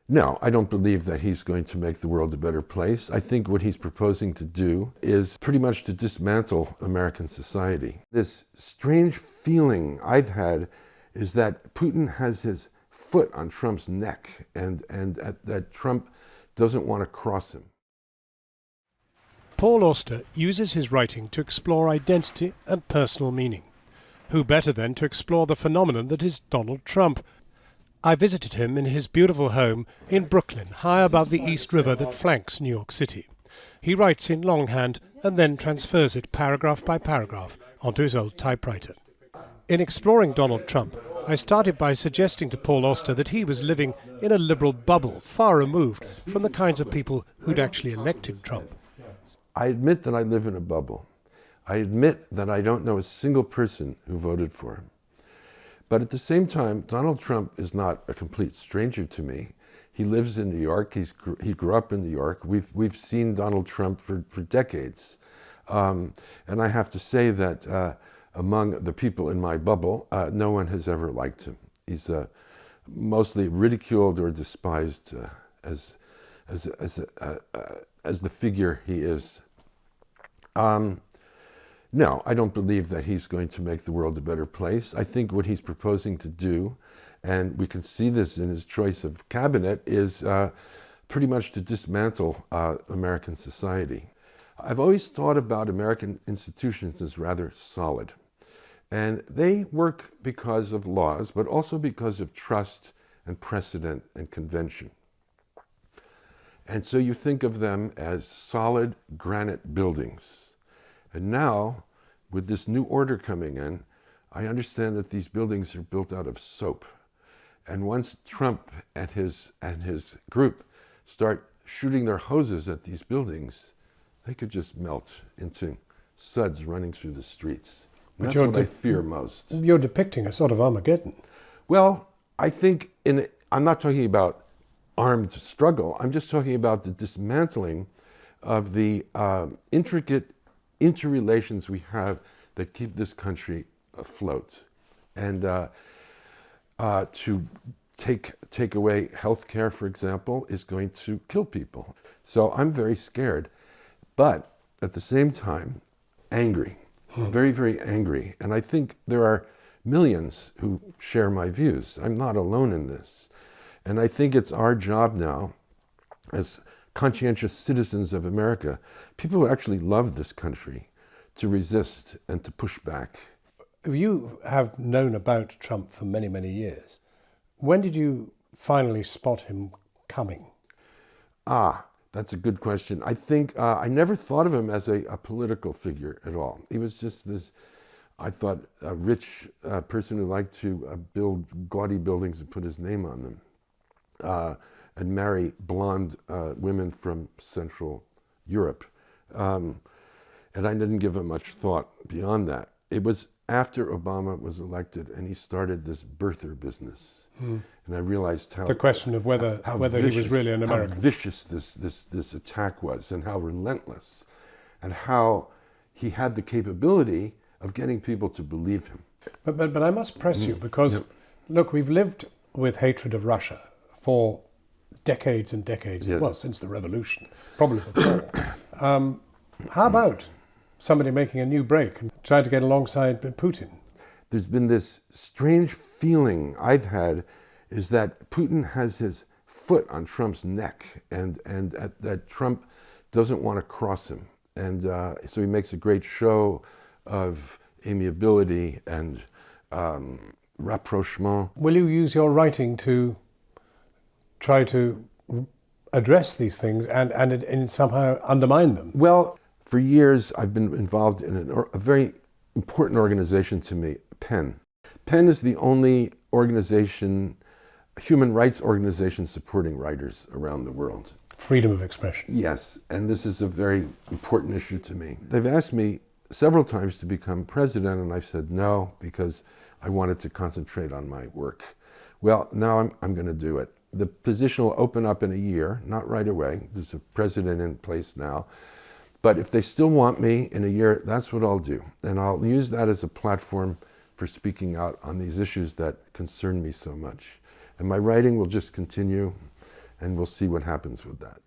No, I don't believe that he's going to make the world a better place. I think what he's proposing to do is pretty much to dismantle American society. This strange feeling I've had is that Putin has his foot on Trump's neck and that Trump doesn't want to cross him. Paul Auster uses his writing to explore identity and personal meaning. Who better then to explore the phenomenon that is Donald Trump? I visited him in his beautiful home in Brooklyn, high above the East River that flanks New York City. He writes in longhand and then transfers it paragraph by paragraph onto his old typewriter. In exploring Donald Trump, I started by suggesting to Paul Auster that he was living in a liberal bubble, far removed from the kinds of people who'd actually elected Trump. I admit that I live in a bubble. I admit that I don't know a single person who voted for him. But at the same time, Donald Trump is not a complete stranger to me. He lives in New York. He grew up in New York. We've seen Donald Trump for decades. And I have to say that among the people in my bubble, no one has ever liked him. He's mostly ridiculed or despised as the figure he is. No, I don't believe that he's going to make the world a better place. I think what he's proposing to do, and we can see this in his choice of cabinet, is pretty much to dismantle American society. I've always thought about American institutions as rather solid. And they work because of laws, but also because of trust and precedent and convention. And so you think of them as solid granite buildings. And now, with this new order coming in, I understand that these buildings are built out of soap. And once Trump and his group start shooting their hoses at these buildings, they could just melt into suds running through the streets. That's what I fear most. You're depicting a sort of Armageddon. Well, I think I'm not talking about armed struggle. I'm just talking about the dismantling of the intricate interrelations we have that keep this country afloat. And to take away health care, for example, is going to kill people. So I'm very scared, but at the same time, angry. Very, very angry. And I think there are millions who share my views. I'm not alone in this. And I think it's our job now, as conscientious citizens of America, people who actually love this country, to resist and to push back. You have known about Trump for many, many years. When did you finally spot him coming? That's a good question. I think I never thought of him as a political figure at all. He was just this, I thought, a rich person who liked to build gaudy buildings and put his name on them, and marry blonde women from Central Europe. And I didn't give him much thought beyond that. It was after Obama was elected and he started this birther business. And I realized how... The question of whether he was really an American. How vicious this attack was, and how relentless, and how he had the capability of getting people to believe him. But I must press you, because, look, we've lived with hatred of Russia for decades and decades, well, since the revolution, probably before. How about somebody making a new break and trying to get alongside Putin? There's been this strange feeling I've had, is that Putin has his foot on Trump's neck, and that Trump doesn't want to cross him. And so he makes a great show of amiability and rapprochement. Will you use your writing to try to address these things and somehow undermine them? Well, for years I've been involved in a very important organization to me, PEN. PEN is the only organization, human rights organization, supporting writers around the world. Freedom of expression. Yes, and this is a very important issue to me. They've asked me several times to become president, and I've said no, because I wanted to concentrate on my work. Well, now I'm going to do it. The position will open up in a year, not right away. There's a president in place now. But if they still want me in a year, that's what I'll do. And I'll use that as a platform for speaking out on these issues that concern me so much. And my writing will just continue. and we'll see what happens with that.